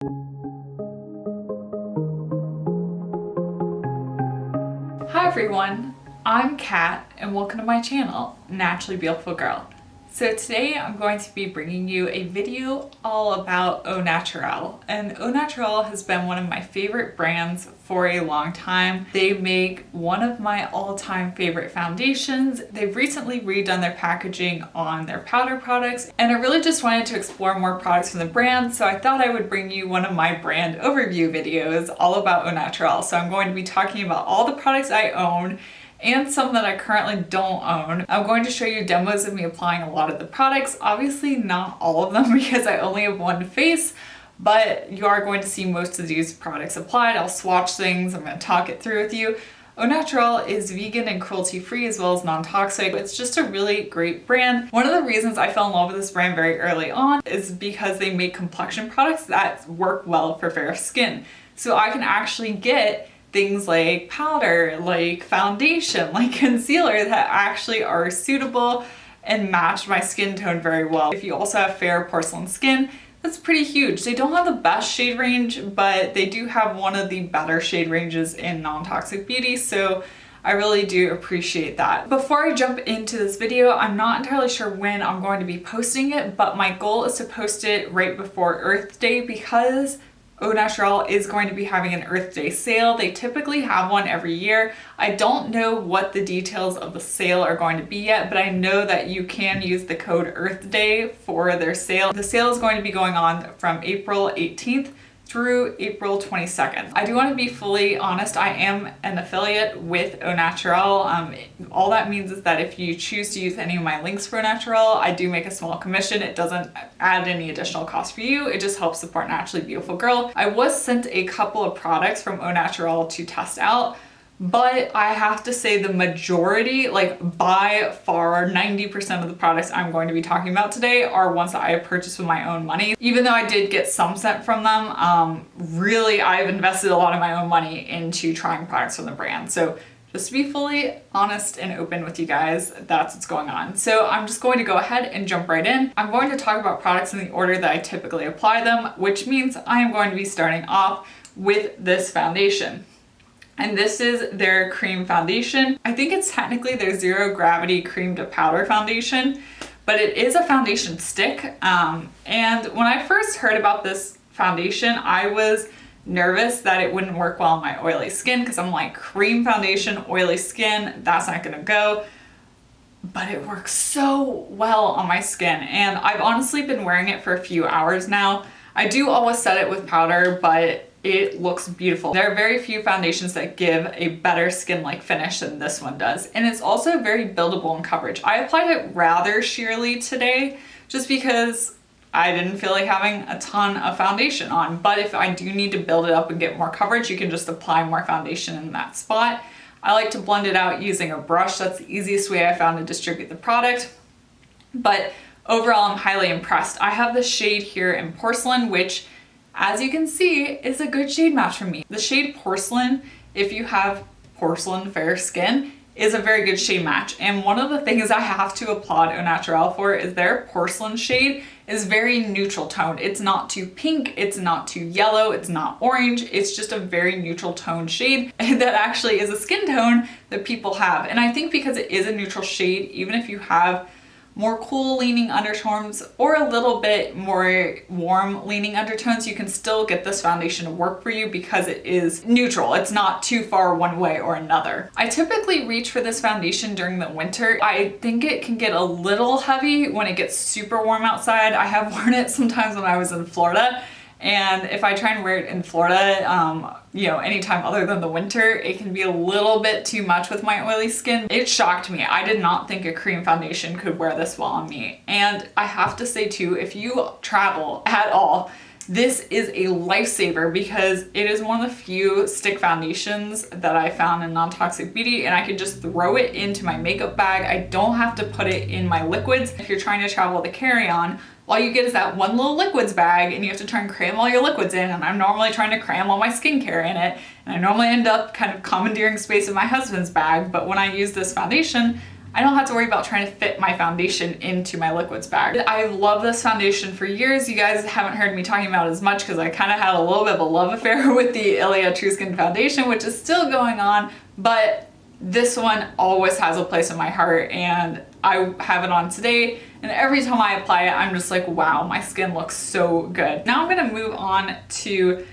Hi everyone, I'm Kat and welcome to my channel, Naturally Beautiful Girl. So today I'm going to be bringing you a video all about Au Naturale. And Au Naturale has been one of my favorite brands for a long time. They make one of my all-time favorite foundations. They've recently redone their packaging on their powder products, and I really just wanted to explore more products from the brand, so I thought I would bring you one of my brand overview videos all about Au Naturale. So I'm going to be talking about all the products I own and some that I currently don't own. I'm going to show you demos of me applying a lot of the products. Obviously not all of them because I only have one face, but you are going to see most of these products applied. I'll swatch things, I'm going to talk it through with you. Au Naturale is vegan and cruelty-free as well as non-toxic. It's just a really great brand. One of the reasons I fell in love with this brand very early on is because they make complexion products that work well for fair skin. So I can actually get things like powder, like foundation, like concealer that actually are suitable and match my skin tone very well. If you also have fair porcelain skin, that's pretty huge. They don't have the best shade range, but they do have one of the better shade ranges in non-toxic beauty, so I really do appreciate that. Before I jump into this video, I'm not entirely sure when I'm going to be posting it, but my goal is to post it right before Earth Day because Au Naturale is going to be having an Earth Day sale. They typically have one every year. I don't know what the details of the sale are going to be yet, but I know that you can use the code Earth Day for their sale. The sale is going to be going on from April 18th through April 22nd. I do want to be fully honest, I am an affiliate with Au Naturale. All that means is that if you choose to use any of my links for Au Naturale, I do make a small commission. It doesn't add any additional cost for you. It just helps support Naturally Beautiful Girl. I was sent a couple of products from Au Naturale to test out, but I have to say the majority, like by far 90% of the products I'm going to be talking about today are ones that I have purchased with my own money. Even though I did get some sent from them, really I've invested a lot of my own money into trying products from the brand. So just to be fully honest and open with you guys, that's what's going on. So I'm just going to go ahead and jump right in. I'm going to talk about products in the order that I typically apply them, which means I am going to be starting off with this foundation. And this is their cream foundation. I think it's technically their Zero Gravity Cream to Powder foundation, but it is a foundation stick. And when I first heard about this foundation, I was nervous that it wouldn't work well on my oily skin because I'm like, cream foundation, oily skin, that's not gonna go. But it works so well on my skin, and I've honestly been wearing it for a few hours now. I do always set it with powder, but it looks beautiful. There are very few foundations that give a better skin-like finish than this one does. And it's also very buildable in coverage. I applied it rather sheerly today just because I didn't feel like having a ton of foundation on. But if I do need to build it up and get more coverage, you can just apply more foundation in that spot. I like to blend it out using a brush. That's the easiest way I found to distribute the product. But overall, I'm highly impressed. I have the shade here in Porcelain, which, as you can see, is a good shade match for me. The shade Porcelain, if you have porcelain fair skin, is a very good shade match. And one of the things I have to applaud Au Naturale for is their porcelain shade is very neutral toned. It's not too pink, it's not too yellow, it's not orange, it's just a very neutral toned shade that actually is a skin tone that people have. And I think because it is a neutral shade, even if you have more cool leaning undertones or a little bit more warm leaning undertones, you can still get this foundation to work for you because it is neutral. It's not too far one way or another. I typically reach for this foundation during the winter. I think it can get a little heavy when it gets super warm outside. I have worn it sometimes when I was in Florida, and if I try and wear it in Florida, anytime other than the winter, it can be a little bit too much with my oily skin. It shocked me. I did not think a cream foundation could wear this well on me. And I have to say too, if you travel at all, this is a lifesaver because it is one of the few stick foundations that I found in non-toxic beauty, and I can just throw it into my makeup bag. I don't have to put it in my liquids. If you're trying to travel with a carry-on, all you get is that one little liquids bag and you have to try and cram all your liquids in, and I'm normally trying to cram all my skincare in it, and I normally end up kind of commandeering space in my husband's bag. But when I use this foundation, I don't have to worry about trying to fit my foundation into my liquids bag. I love this foundation for years. You guys haven't heard me talking about it as much because I kind of had a little bit of a love affair with the Ilia True Skin foundation, which is still going on, but this one always has a place in my heart, and I have it on today, and every time I apply it, I'm just like, wow, my skin looks so good. Now I'm gonna move on to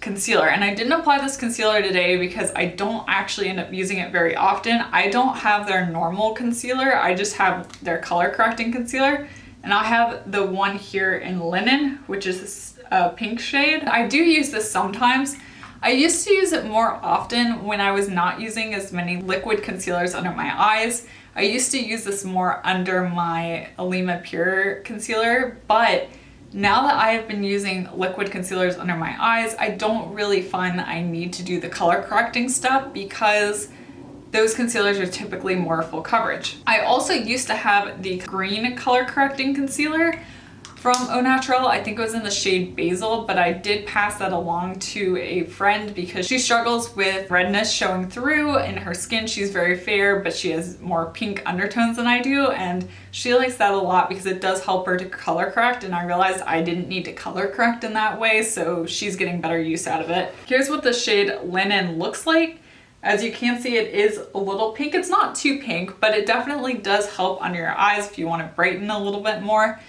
concealer, and I didn't apply this concealer today because I don't actually end up using it very often. I don't have their normal concealer, I just have their color correcting concealer, and I have the one here in Linen, which is a pink shade. I do use this sometimes. I used to use it more often when I was not using as many liquid concealers under my eyes. I used to use this more under my Alima Pure concealer, but now that I have been using liquid concealers under my eyes, I don't really find that I need to do the color correcting step because those concealers are typically more full coverage. I also used to have the green color correcting concealer from Au Naturale. I think it was in the shade Basil, but I did pass that along to a friend because she struggles with redness showing through in her skin. She's very fair, but she has more pink undertones than I do, and she likes that a lot because it does help her to color correct, and I realized I didn't need to color correct in that way, so she's getting better use out of it. Here's what the shade Linen looks like. As you can see, it is a little pink. It's not too pink, but it definitely does help under your eyes if you want to brighten a little bit more.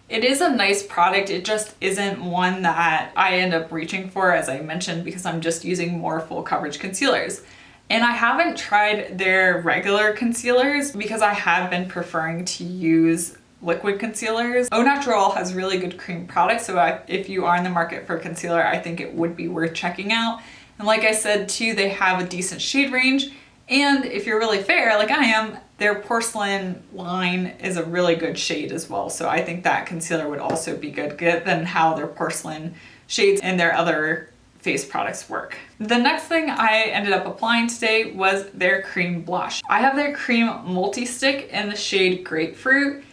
It is a nice product, it just isn't one that I end up reaching for, as I mentioned, because I'm just using more full coverage concealers. And I haven't tried their regular concealers because I have been preferring to use liquid concealers. Au Naturale has really good cream products, so if you are in the market for concealer, I think it would be worth checking out. And like I said too, they have a decent shade range, and if you're really fair, like I am, their porcelain line is a really good shade as well. So I think that concealer would also be good given how their porcelain shades and their other face products work. The next thing I ended up applying today was their cream blush. I have their cream multi-stick in the shade Grapefruit,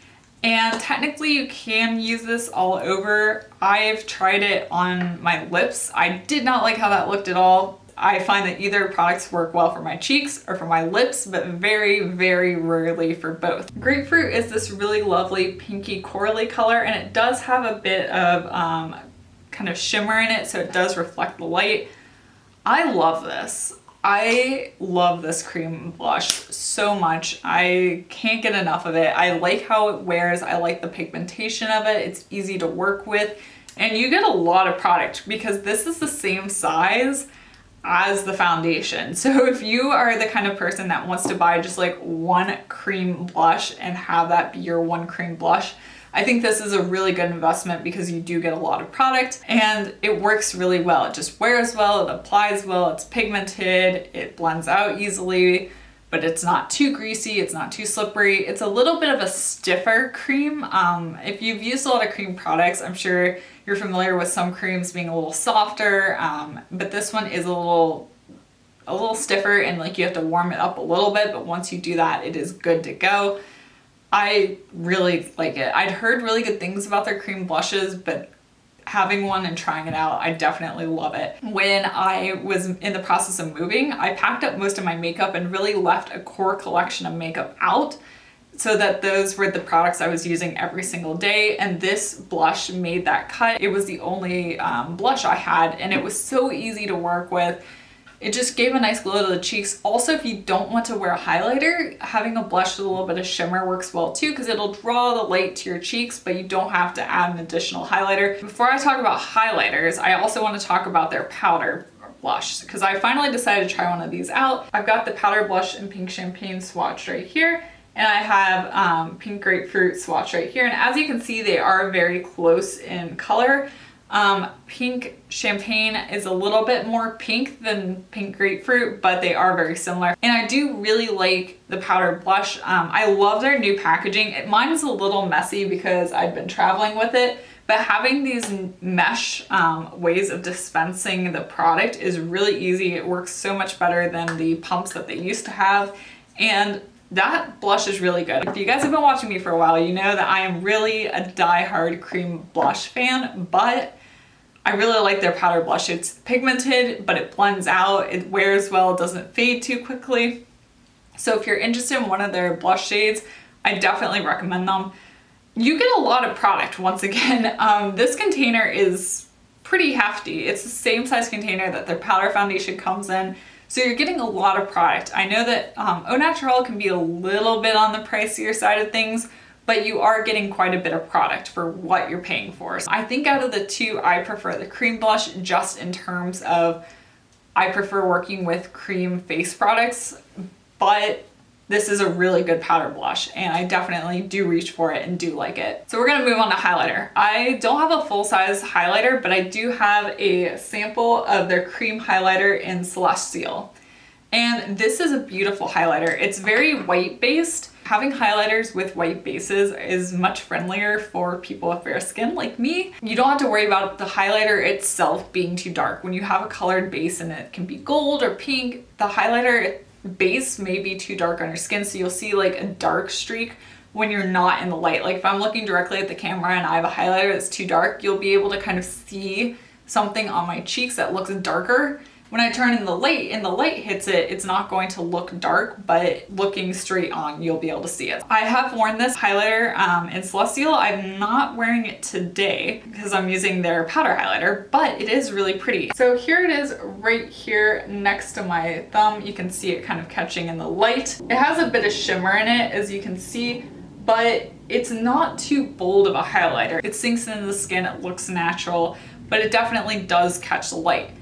and technically you can use this all over. I've tried it on my lips. I did not like how that looked at all. I find that either products work well for my cheeks or for my lips, but very, very rarely for both. Grapefruit is this really lovely pinky corally color, and it does have a bit of kind of shimmer in it, so it does reflect the light. I love this. I love this cream blush so much. I can't get enough of it. I like how it wears. I like the pigmentation of it. It's easy to work with, and you get a lot of product because this is the same size as the foundation. So if you are the kind of person that wants to buy just like one cream blush and have that be your one cream blush, I think this is a really good investment because you do get a lot of product and it works really well. It just wears well, it applies well, it's pigmented, it blends out easily, but it's not too greasy, it's not too slippery. It's a little bit of a stiffer cream. If you've used a lot of cream products, I'm sure you're familiar with some creams being a little softer, but this one is a little stiffer, and like you have to warm it up a little bit, but once you do that, it is good to go. I really like it. I'd heard really good things about their cream blushes, but having one and trying it out, I definitely love it. When I was in the process of moving, I packed up most of my makeup and really left a core collection of makeup out so that those were the products I was using every single day, and this blush made that cut. It was the only blush I had, and it was so easy to work with. It just gave a nice glow to the cheeks. Also, if you don't want to wear a highlighter, having a blush with a little bit of shimmer works well too, because it'll draw the light to your cheeks, but you don't have to add an additional highlighter. Before I talk about highlighters, I also want to talk about their powder blush, because I finally decided to try one of these out. I've got the powder blush in Pink Champagne swatched right here, and I have Pink Grapefruit swatched right here. And as you can see, they are very close in color. Pink Champagne is a little bit more pink than Pink Grapefruit, but they are very similar. And I do really like the powder blush. I love their new packaging. Mine is a little messy because I've been traveling with it, but having these mesh ways of dispensing the product is really easy. It works so much better than the pumps that they used to have. And that blush is really good. If you guys have been watching me for a while, you know that I am really a die-hard cream blush fan, but I really like their powder blush. It's pigmented, but it blends out, it wears well, it doesn't fade too quickly. So if you're interested in one of their blush shades, I definitely recommend them. You get a lot of product once again. This container is pretty hefty. It's the same size container that their powder foundation comes in. So you're getting a lot of product. I know that Au Naturale can be a little bit on the pricier side of things, but you are getting quite a bit of product for what you're paying for. So I think out of the two, I prefer the cream blush just in terms of I prefer working with cream face products, but this is a really good powder blush and I definitely do reach for it and do like it. So we're gonna move on to highlighter. I don't have a full-size highlighter, but I do have a sample of their cream highlighter in Celestial. And this is a beautiful highlighter. It's very white based. Having highlighters with white bases is much friendlier for people with fair skin like me. You don't have to worry about the highlighter itself being too dark. When you have a colored base and it can be gold or pink, the highlighter base may be too dark on your skin, so you'll see like a dark streak when you're not in the light. Like if I'm looking directly at the camera and I have a highlighter that's too dark, you'll be able to kind of see something on my cheeks that looks darker. When I turn in the light and the light hits it, it's not going to look dark, but looking straight on, you'll be able to see it. I have worn this highlighter in Celestial. I'm not wearing it today because I'm using their powder highlighter, but it is really pretty. So here it is right here next to my thumb. You can see it kind of catching in the light. It has a bit of shimmer in it, as you can see, but it's not too bold of a highlighter. It sinks into the skin, it looks natural, but it definitely does catch the light.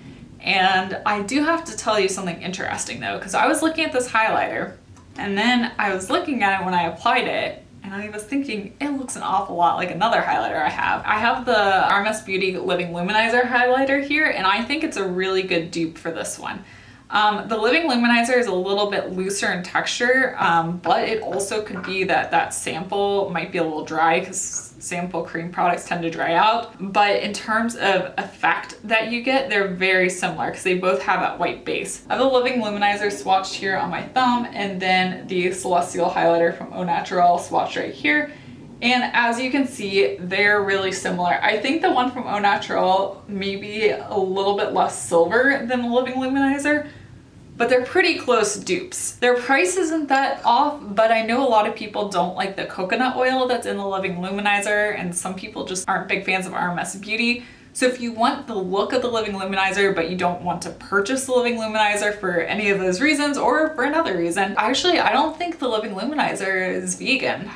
And I do have to tell you something interesting though, because I was looking at this highlighter and then I was looking at it when I applied it and I was thinking it looks an awful lot like another highlighter I have. I have the RMS Beauty Living Luminizer highlighter here and I think it's a really good dupe for this one. The Living Luminizer is a little bit looser in texture, but it also could be that that sample might be a little dry because sample cream products tend to dry out. But in terms of effect that you get, they're very similar because they both have that white base. I have the Living Luminizer swatched here on my thumb and then the Celestial highlighter from Au Naturale swatched right here. And as you can see, they're really similar. I think the one from Au Naturale may be a little bit less silver than the Living Luminizer, but they're pretty close dupes. Their price isn't that off, but I know a lot of people don't like the coconut oil that's in the Living Luminizer, and some people just aren't big fans of RMS Beauty. So if you want the look of the Living Luminizer, but you don't want to purchase the Living Luminizer for any of those reasons or for another reason, actually, I don't think the Living Luminizer is vegan.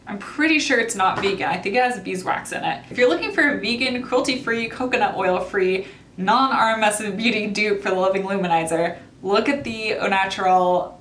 I'm pretty sure it's not vegan. I think it has beeswax in it. If you're looking for a vegan, cruelty-free, coconut oil-free, non-RMS Beauty dupe for the Living Luminizer, look at the Au Naturale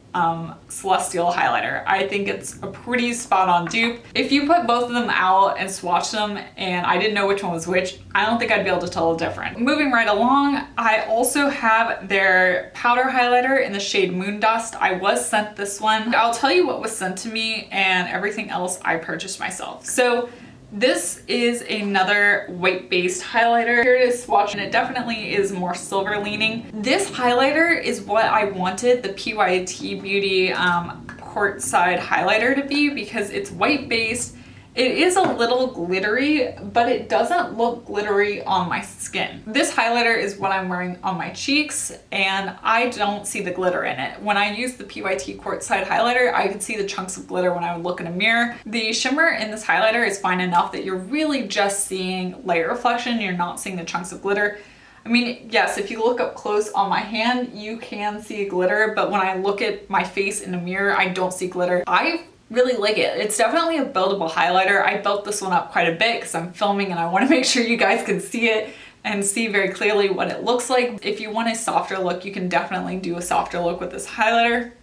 Celestial highlighter. I think it's a pretty spot on dupe. If you put both of them out and swatch them and I didn't know which one was which, I don't think I'd be able to tell the difference. Moving right along, I also have their powder highlighter in the shade Moondust. I was sent this one. I'll tell you what was sent to me and everything else I purchased myself. So this is another white-based highlighter. Here it is swatched, and it definitely is more silver leaning. This highlighter is what I wanted the PYT Beauty Courtside highlighter to be because it's white-based. It is a little glittery, but it doesn't look glittery on my skin. This highlighter is what I'm wearing on my cheeks, and I don't see the glitter in it. When I use the PYT Courtside highlighter, I can see the chunks of glitter when I would look in a mirror. The shimmer in this highlighter is fine enough that you're really just seeing light reflection, you're not seeing the chunks of glitter. I mean, yes, if you look up close on my hand, you can see glitter, but when I look at my face in a mirror, I don't see glitter. I really like it. It's definitely a buildable highlighter. I built this one up quite a bit because I'm filming and I want to make sure you guys can see it and see very clearly what it looks like. If you want a softer look, you can definitely do a softer look with this highlighter.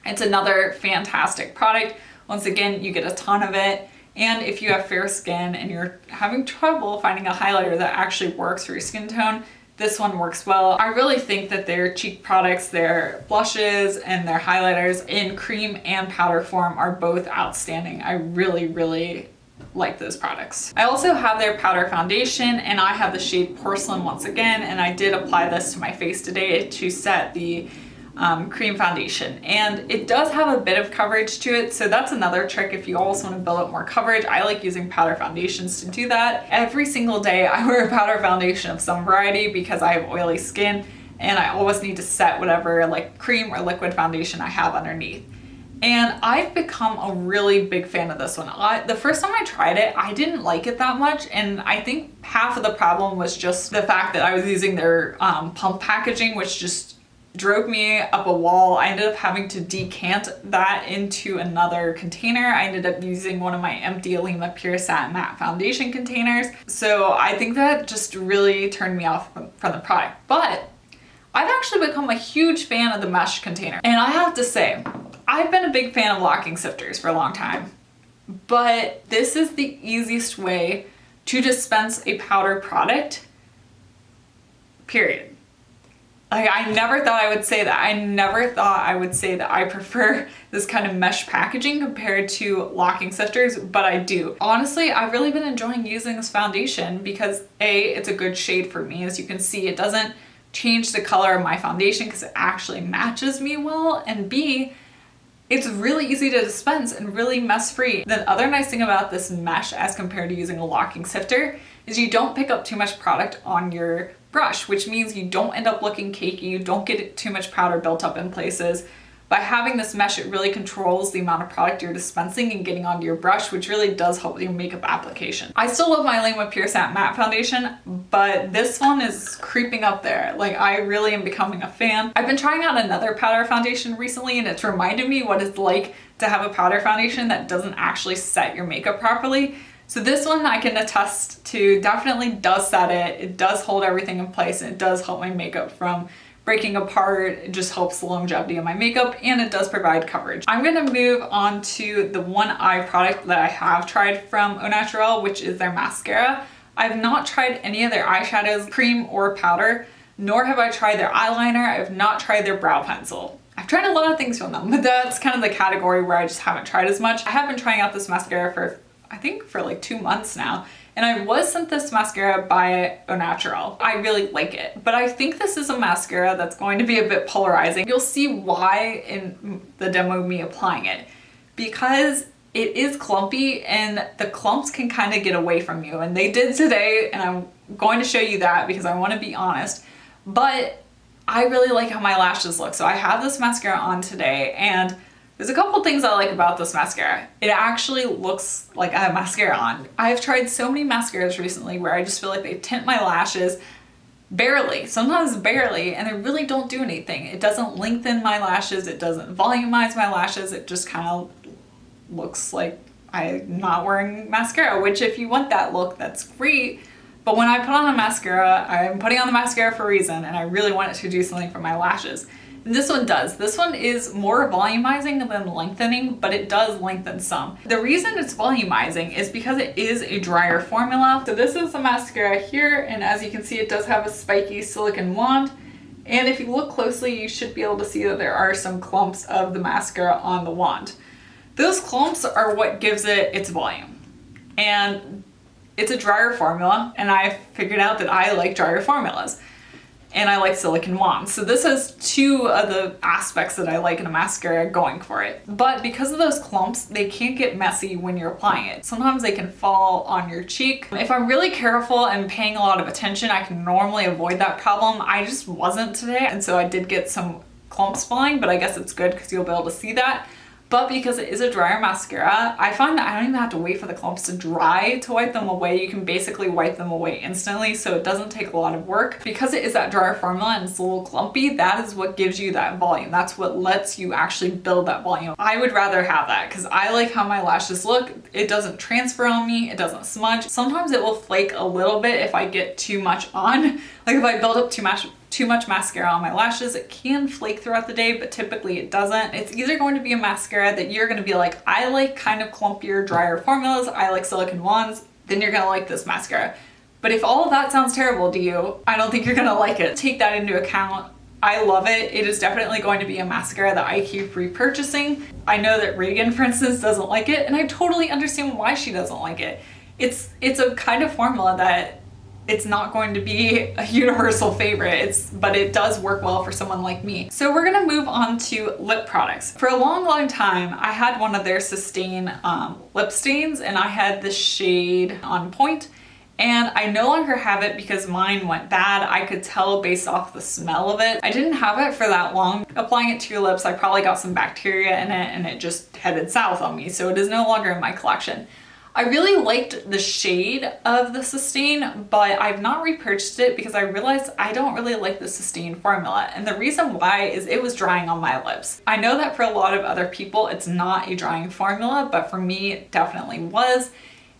It's another fantastic product. Once again, you get a ton of it. And if you have fair skin and you're having trouble finding a highlighter that actually works for your skin tone, this one works well. I really think that their cheek products, their blushes and their highlighters in cream and powder form are both outstanding. I really, really like those products. I also have their powder foundation and I have the shade Porcelain once again, and I did apply this to my face today to set the cream foundation, and it does have a bit of coverage to it, so that's another trick if you also want to build up more coverage. I like using powder foundations to do that. Every single day I wear a powder foundation of some variety because I have oily skin, and I always need to set whatever like cream or liquid foundation I have underneath. And I've become a really big fan of this one. The first time I tried it, I didn't like it that much, and I think half of the problem was just the fact that I was using their pump packaging, which just drove me up a wall. I ended up having to decant that into another container. I ended up using one of my empty Alima Pure Satin Matte Foundation containers. So I think that just really turned me off from the product. But I've actually become a huge fan of the mesh container. And I have to say, I've been a big fan of locking sifters for a long time, but this is the easiest way to dispense a powder product, period. Like, I never thought I would say that. I never thought I would say that I prefer this kind of mesh packaging compared to locking sifters, but I do. Honestly, I've really been enjoying using this foundation because A, it's a good shade for me. As you can see, it doesn't change the color of my foundation because it actually matches me well, and B, it's really easy to dispense and really mess-free. The other nice thing about this mesh as compared to using a locking sifter is you don't pick up too much product on your brush, which means you don't end up looking cakey, you don't get too much powder built up in places. By having this mesh, it really controls the amount of product you're dispensing and getting onto your brush, which really does help with your makeup application. I still love my Alima Pure Satin Matte Foundation, but this one is creeping up there. Like, I really am becoming a fan. I've been trying out another powder foundation recently, and it's reminded me what it's like to have a powder foundation that doesn't actually set your makeup properly. So this one I can attest to definitely does set it. It does hold everything in place, and it does help my makeup from breaking apart. It just helps the longevity of my makeup, and it does provide coverage. I'm gonna move on to the one eye product that I have tried from Naturale, which is their mascara. I've not tried any of their eyeshadows, cream or powder, nor have I tried their eyeliner. I have not tried their brow pencil. I've tried a lot of things from them, but that's kind of the category where I just haven't tried as much. I have been trying out this mascara for, I think, for like 2 months now. And I was sent this mascara by Naturale. I really like it, but I think this is a mascara that's going to be a bit polarizing. You'll see why in the demo of me applying it, because it is clumpy and the clumps can kind of get away from you. And they did today, and I'm going to show you that because I want to be honest, but I really like how my lashes look. So I have this mascara on today, and there's a couple things I like about this mascara. It actually looks like I have mascara on. I've tried so many mascaras recently where I just feel like they tint my lashes barely, sometimes barely, and they really don't do anything. It doesn't lengthen my lashes, it doesn't volumize my lashes, it just kind of looks like I'm not wearing mascara, which if you want that look, that's great. But when I put on a mascara, I'm putting on the mascara for a reason, and I really want it to do something for my lashes. And this one does. This one is more volumizing than lengthening, but it does lengthen some. The reason it's volumizing is because it is a drier formula. So this is the mascara here, and as you can see, it does have a spiky silicone wand. And if you look closely, you should be able to see that there are some clumps of the mascara on the wand. Those clumps are what gives it its volume. And it's a drier formula, and I figured out that I like drier formulas. And I like silicone wands. So this has two of the aspects that I like in a mascara going for it. But because of those clumps, they can't get messy when you're applying it. Sometimes they can fall on your cheek. If I'm really careful and paying a lot of attention, I can normally avoid that problem. I just wasn't today, and so I did get some clumps falling, but I guess it's good because you'll be able to see that. But because it is a drier mascara, I find that I don't even have to wait for the clumps to dry to wipe them away. You can basically wipe them away instantly, so it doesn't take a lot of work. Because it is that drier formula and it's a little clumpy, that is what gives you that volume. That's what lets you actually build that volume. I would rather have that because I like how my lashes look. It doesn't transfer on me, it doesn't smudge. Sometimes it will flake a little bit if I get too much on. Like if I build up too much mascara on my lashes, it can flake throughout the day, but typically it doesn't. It's either going to be a mascara that you're going to be like, I like kind of clumpier, drier formulas, I like silicone wands, then you're going to like this mascara. But if all of that sounds terrible to you, I don't think you're going to like it. Take that into account. I love it. It is definitely going to be a mascara that I keep repurchasing. I know that Reagan, for instance, doesn't like it, and I totally understand why she doesn't like it. It's a kind of formula that it's not going to be a universal favorite, but it does work well for someone like me. So we're gonna move on to lip products. For a long time, I had one of their Sustain lip stains, and I had the shade On Point. and I no longer have it because mine went bad. I could tell based off the smell of it. I didn't have it for that long. Applying it to your lips, I probably got some bacteria in it and it just headed south on me, so it is no longer in my collection. I really liked the shade of the Sustain, but I've not repurchased it because I realized I don't really like the Sustain formula. And the reason why is it was drying on my lips. I know that for a lot of other people, it's not a drying formula, but for me, it definitely was.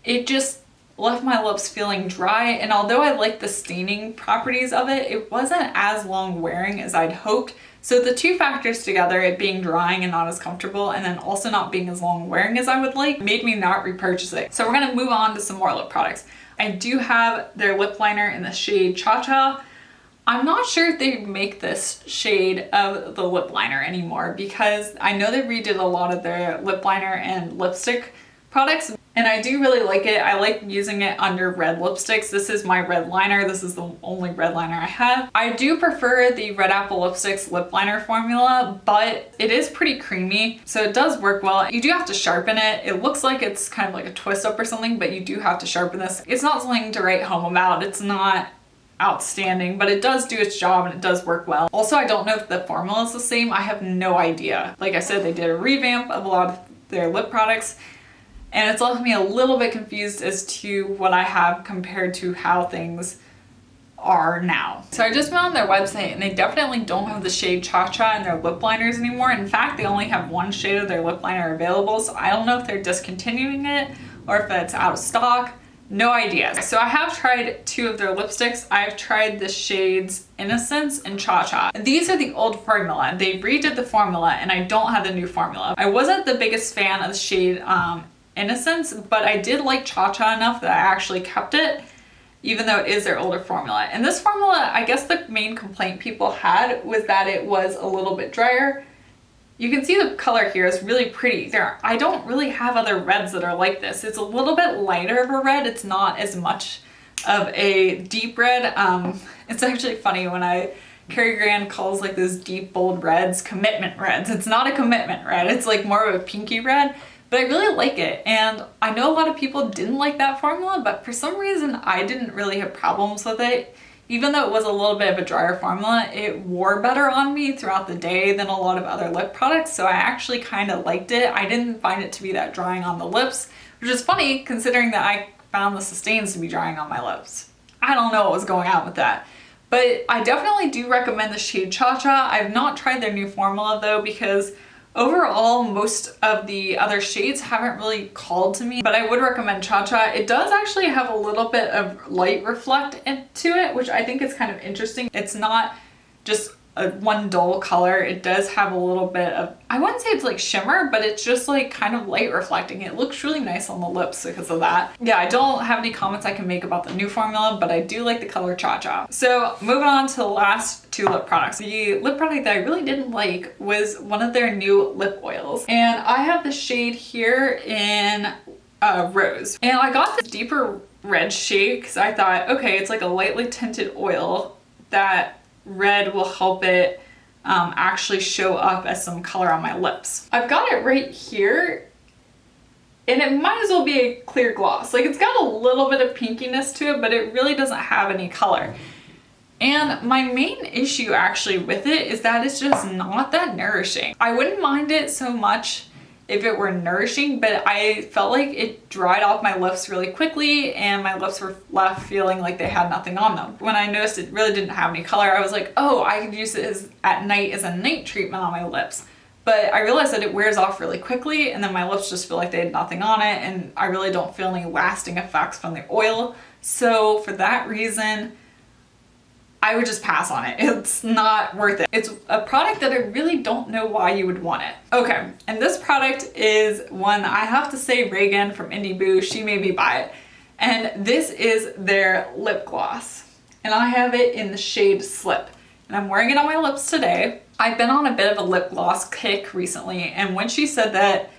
It just left my lips feeling dry, and although I like the staining properties of it, it wasn't as long wearing as I'd hoped. So the two factors together, it being drying and not as comfortable, and then also not being as long wearing as I would like, made me not repurchase it. So we're gonna move on to some more lip products. I do have their lip liner in the shade Cha Cha. I'm not sure if they make this shade of the lip liner anymore because I know they redid a lot of their lip liner and lipstick products, and I do really like it. I like using it under red lipsticks. This is my red liner. This is the only red liner I have. I do prefer the Red Apple Lipsticks lip liner formula, but it is pretty creamy, so it does work well. You do have to sharpen it. It looks like it's kind of like a twist up or something, but you do have to sharpen this. It's not something to write home about. It's not outstanding, but it does do its job and it does work well. Also, I don't know if the formula is the same. I have no idea. Like I said, they did a revamp of a lot of their lip products, and it's left me a little bit confused as to what I have compared to how things are now. So I just went on their website and they definitely don't have the shade Cha Cha in their lip liners anymore. In fact, they only have one shade of their lip liner available, so I don't know if they're discontinuing it or if it's out of stock. No idea. So I have tried two of their lipsticks. I've tried the shades Innocence and Cha Cha. These are the old formula. They redid the formula and I don't have the new formula. I wasn't the biggest fan of the shade Innocence, but I did like Cha Cha enough that I actually kept it, even though it is their older formula. And this formula, I guess the main complaint people had was that it was a little bit drier. You can see the color here is really pretty. I don't really have other reds that are like this. It's a little bit lighter of a red. It's not as much of a deep red. It's actually funny when Cary Grant calls like those deep bold reds commitment reds. It's not a commitment red. It's like more of a pinky red. But I really like it, and I know a lot of people didn't like that formula, but for some reason I didn't really have problems with it. Even though it was a little bit of a drier formula, it wore better on me throughout the day than a lot of other lip products, so I actually kind of liked it. I didn't find it to be that drying on the lips, which is funny considering that I found the Sustains to be drying on my lips. I don't know what was going on with that. But I definitely do recommend the shade Cha Cha. I've not tried their new formula though because overall, most of the other shades haven't really called to me, but I would recommend Cha Cha. It does actually have a little bit of light reflect into it, which I think is kind of interesting. It's not just a one dull color. It does have a little bit of, I wouldn't say it's like shimmer, but it's just like kind of light reflecting. It looks really nice on the lips because of that. Yeah, I don't have any comments I can make about the new formula, but I do like the color Cha Cha. So moving on to the last two lip products. The lip product that I really didn't like was one of their new lip oils. And I have the shade here in Rose. And I got the deeper red shade because I thought, okay, it's like a lightly tinted oil that red will help it actually show up as some color on my lips. I've got it right here and it might as well be a clear gloss. Like it's got a little bit of pinkiness to it, but it really doesn't have any color. And my main issue actually with it is that it's just not that nourishing. I wouldn't mind it so much if it were nourishing, but I felt like it dried off my lips really quickly and my lips were left feeling like they had nothing on them. When I noticed it really didn't have any color, I was like, oh, I could use it at night as a night treatment on my lips. But I realized that it wears off really quickly and then my lips just feel like they had nothing on it and I really don't feel any lasting effects from the oil. So for that reason, I would just pass on it. It's not worth it. It's a product that I really don't know why you would want it. Okay, and this product is one I have to say Reagan from Indie Boo, she made me buy it. And this is their lip gloss. And I have it in the shade Slip. And I'm wearing it on my lips today. I've been on a bit of a lip gloss kick recently, and when she said that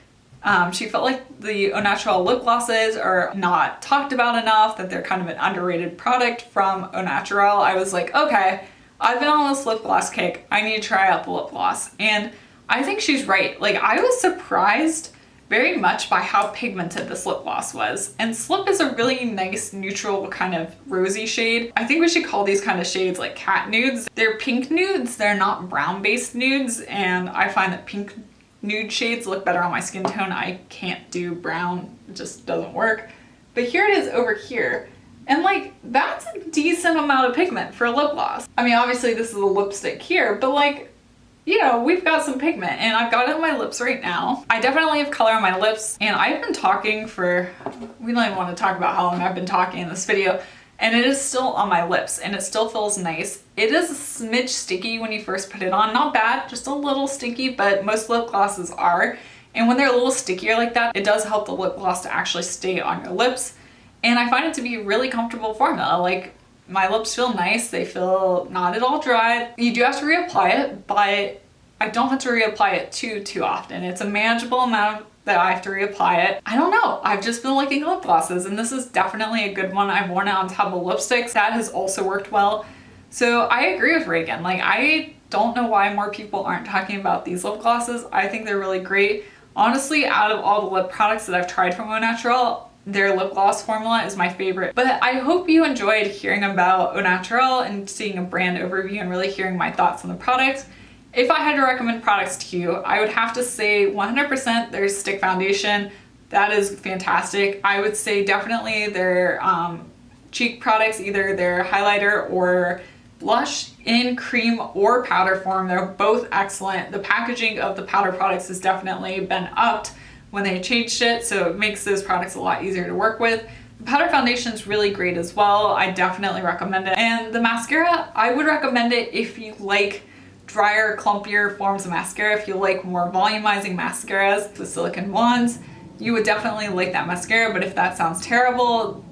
she felt like the Au Naturale lip glosses are not talked about enough, that they're kind of an underrated product from Au Naturale, I was like, okay, I've been on this lip gloss kick. I need to try out the lip gloss. And I think she's right. Like I was surprised very much by how pigmented this lip gloss was. And Slip is a really nice neutral kind of rosy shade. I think we should call these kind of shades like cat nudes. They're pink nudes, they're not brown based nudes, and I find that pink nude shades look better on my skin tone. I can't do brown, it just doesn't work. But here it is over here. And like, that's a decent amount of pigment for a lip gloss. I mean, obviously this is a lipstick here, but like, you know, we've got some pigment, and I've got it on my lips right now. I definitely have color on my lips, and I've been talking for, we don't even want to talk about how long I've been talking in this video, and it is still on my lips, and it still feels nice. It is a smidge sticky when you first put it on. Not bad, just a little sticky, but most lip glosses are. And when they're a little stickier like that, it does help the lip gloss to actually stay on your lips. And I find it to be a really comfortable formula. Like, my lips feel nice, they feel not at all dry. You do have to reapply it, but I don't have to reapply it too often. It's a manageable amount that I have to reapply it. I don't know, I've just been liking lip glosses, and this is definitely a good one. I've worn it on top of lipsticks. That has also worked well. So I agree with Reagan. Like, I don't know why more people aren't talking about these lip glosses. I think they're really great. Honestly, out of all the lip products that I've tried from Au Naturale, their lip gloss formula is my favorite. But I hope you enjoyed hearing about Au Naturale and seeing a brand overview and really hearing my thoughts on the product. If I had to recommend products to you, I would have to say 100% their stick foundation. That is fantastic. I would say definitely their cheek products, either their highlighter or blush in cream or powder form. They're both excellent. The packaging of the powder products has definitely been upped when they changed it, so it makes those products a lot easier to work with. The powder foundation is really great as well. I definitely recommend it. And the mascara, I would recommend it if you like drier, clumpier forms of mascara. If you like more volumizing mascaras with silicone wands, you would definitely like that mascara. But if that sounds terrible,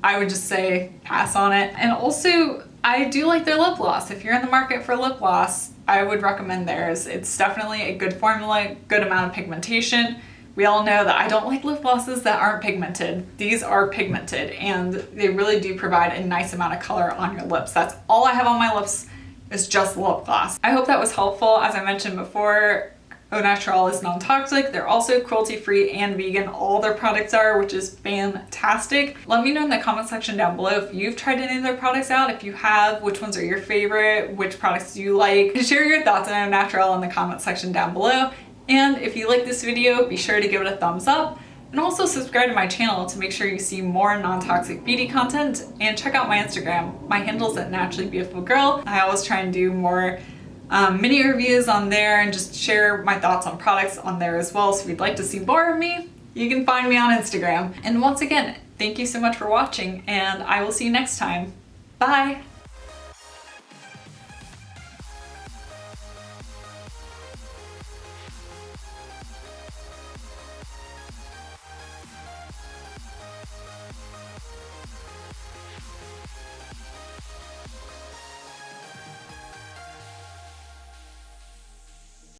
I would just say pass on it. And also, I do like their lip gloss. If you're in the market for lip gloss, I would recommend theirs. It's definitely a good formula, good amount of pigmentation. We all know that I don't like lip glosses that aren't pigmented. These are pigmented, and they really do provide a nice amount of color on your lips. That's all I have on my lips is just lip gloss. I hope that was helpful. As I mentioned before, Au Naturale is non-toxic. They're also cruelty-free and vegan. All their products are, which is fantastic. Let me know in the comment section down below if you've tried any of their products out. If you have, which ones are your favorite? Which products do you like? Share your thoughts on Au Naturale in the comment section down below. And if you like this video, be sure to give it a thumbs up, and also subscribe to my channel to make sure you see more non-toxic beauty content, and check out my Instagram. My handle is at naturallybeautifulgirl. I always try and do more mini reviews on there and just share my thoughts on products on there as well. So if you'd like to see more of me, you can find me on Instagram. And once again, thank you so much for watching, and I will see you next time. Bye!